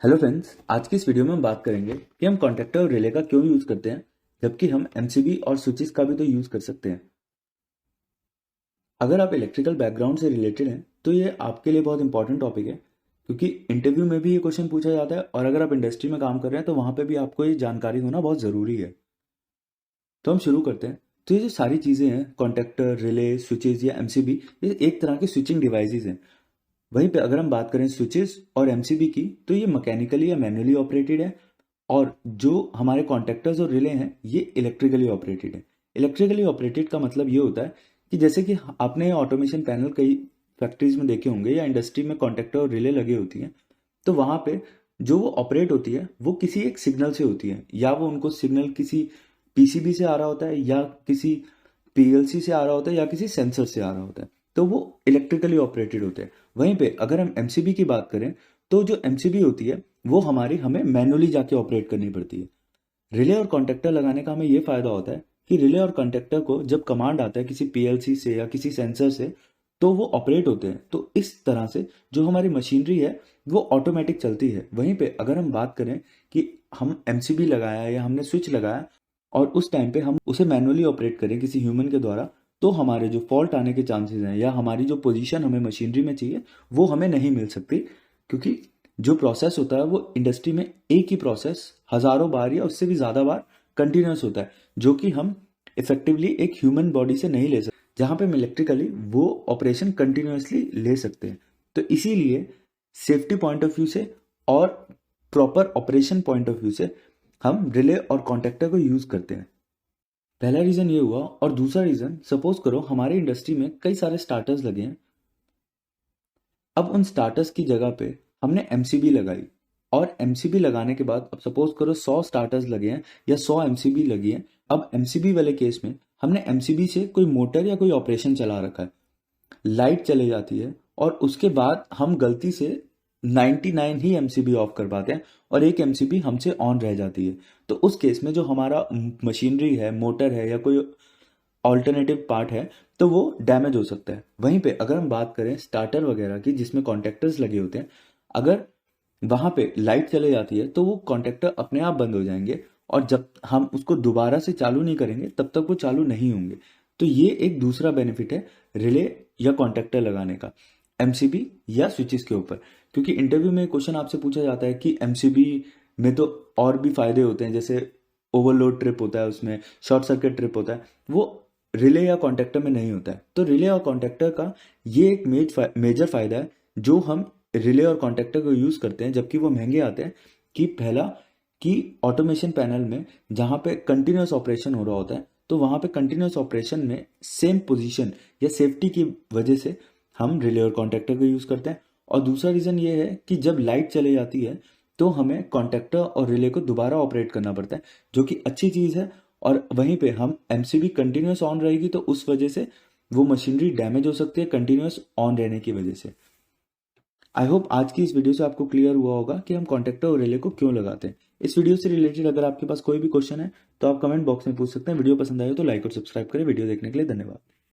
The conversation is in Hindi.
हेलो फ्रेंड्स, आज की इस वीडियो में हम बात करेंगे कि हम कॉन्टैक्टर और रिले का क्यों यूज करते हैं, जबकि हम एमसीबी और स्विचेस का भी तो यूज कर सकते हैं। अगर आप इलेक्ट्रिकल बैकग्राउंड से रिलेटेड हैं तो ये आपके लिए बहुत इंपॉर्टेंट टॉपिक है, क्योंकि इंटरव्यू में भी ये क्वेश्चन पूछा जाता है और अगर आप इंडस्ट्री में काम कर रहे हैं तो वहां पे भी आपको ये जानकारी होना बहुत ज़रूरी है। तो हम शुरू करते हैं। तो ये जो सारी चीज़ें हैं, कॉन्टैक्टर, रिले, स्विचेस या एमसीबी, ये एक तरह के स्विचिंग डिवाइसेस हैं। वहीं पे अगर हम बात करें स्विचेस और एमसीबी की, तो ये मैकेनिकली या मैनुअली ऑपरेटेड है और जो हमारे कॉन्टैक्टर्स और रिले हैं ये इलेक्ट्रिकली ऑपरेटेड है। इलेक्ट्रिकली ऑपरेटेड का मतलब ये होता है कि जैसे कि आपने ऑटोमेशन पैनल कई फैक्ट्रीज में देखे होंगे या इंडस्ट्री में कॉन्टैक्टर और रिले लगे होती हैं, तो वहाँ पे जो वो ऑपरेट होती है वो किसी एक सिग्नल से होती है, या वो उनको सिग्नल किसी पीसीबी से आ रहा होता है या किसी पीएलसी से आ रहा होता है या किसी सेंसर से आ रहा होता है, तो वो इलेक्ट्रिकली ऑपरेटेड होते हैं। वहीं पे अगर हम एमसीबी की बात करें तो जो एमसीबी होती है वो हमें मैनुअली जाके ऑपरेट करनी पड़ती है। रिले और कॉन्टैक्टर लगाने का हमें ये फायदा होता है कि रिले और कॉन्टैक्टर को जब कमांड आता है किसी पीएलसी से या किसी सेंसर से, तो वो ऑपरेट होते हैं। तो इस तरह से जो हमारी मशीनरी है वो ऑटोमेटिक चलती है। वहीं पे अगर हम बात करें कि हम एमसीबी लगाया या हमने स्विच लगाया और उस टाइम पे हम उसे मैनुअली ऑपरेट करें किसी ह्यूमन के द्वारा, तो हमारे जो फॉल्ट आने के चांसेस हैं या हमारी जो पोजीशन हमें मशीनरी में चाहिए वो हमें नहीं मिल सकती, क्योंकि जो प्रोसेस होता है वो इंडस्ट्री में एक ही प्रोसेस हजारों बार या उससे भी ज़्यादा बार कंटिन्यूस होता है, जो कि हम इफेक्टिवली एक ह्यूमन बॉडी से नहीं ले सकते, जहाँ पे हम इलेक्ट्रिकली वो ऑपरेशन कंटिन्यूसली ले सकते हैं। तो इसीलिए सेफ्टी पॉइंट ऑफ व्यू से और proper operation point of view से हम रिले और कॉन्टैक्टर को यूज़ करते हैं। पहला रीज़न ये हुआ। और दूसरा रीज़न, सपोज करो हमारे इंडस्ट्री में कई सारे स्टार्टर्स लगे हैं। अब उन स्टार्टर्स की जगह पे हमने एमसीबी लगाई, और एमसीबी लगाने के बाद अब सपोज करो 100 स्टार्टर्स लगे हैं या 100 एमसीबी लगी हैं। अब एमसीबी वाले केस में हमने एमसीबी से कोई मोटर या कोई ऑपरेशन चला रखा है, लाइट चले जाती है और उसके बाद हम गलती से 99 ही एमसीबी ऑफ कर पाते हैं और एक एमसीबी हमसे ऑन रह जाती है। तो उस केस में जो हमारा मशीनरी है, मोटर है या कोई ऑल्टरनेटिव पार्ट है, तो वो डैमेज हो सकता है। वहीं पे अगर हम बात करें स्टार्टर वगैरह की जिसमें कॉन्टैक्टर्स लगे होते हैं, अगर वहां पे लाइट चले जाती है तो वो कॉन्टैक्टर अपने आप बंद हो जाएंगे और जब हम उसको दोबारा से चालू नहीं करेंगे तब तक वो चालू नहीं होंगे। तो ये एक दूसरा बेनिफिट है रिले या कॉन्टैक्टर लगाने का एमसीबी या स्विचेस के ऊपर, क्योंकि इंटरव्यू में क्वेश्चन आपसे पूछा जाता है कि एमसीबी में तो और भी फायदे होते हैं, जैसे ओवरलोड ट्रिप होता है, उसमें शॉर्ट सर्किट ट्रिप होता है, वो रिले या कॉन्टैक्टर में नहीं होता है। तो रिले और कॉन्टैक्टर का ये एक मेजर फायदा है जो हम रिले और कॉन्टैक्टर को यूज़ करते हैं, जबकि वो महंगे आते हैं। कि पहला, कि ऑटोमेशन पैनल में जहाँ पे कंटिन्यूस ऑपरेशन हो रहा होता है, तो वहाँ पे कंटिन्यूस ऑपरेशन में सेम पोजीशन या सेफ्टी की वजह से हम रिले और कॉन्टैक्टर को यूज़ करते हैं। और दूसरा रीज़न ये है कि जब लाइट चले जाती है तो हमें कॉन्टैक्टर और रिले को दोबारा ऑपरेट करना पड़ता है, जो कि अच्छी चीज़ है। और वहीं पे हम एमसीबी कंटिन्यूस ऑन रहेगी तो उस वजह से वो मशीनरी डैमेज हो सकती है कंटिन्यूस ऑन रहने की वजह से। आई होप आज की इस वीडियो से आपको क्लियर हुआ होगा कि हम कॉन्टैक्टर और रिले को क्यों लगाते हैं। इस वीडियो से रिलेटेड अगर आपके पास कोई भी क्वेश्चन है तो आप कमेंट बॉक्स में पूछ सकते हैं। वीडियो पसंद आए तो लाइक और सब्सक्राइब करें। वीडियो देखने के लिए धन्यवाद।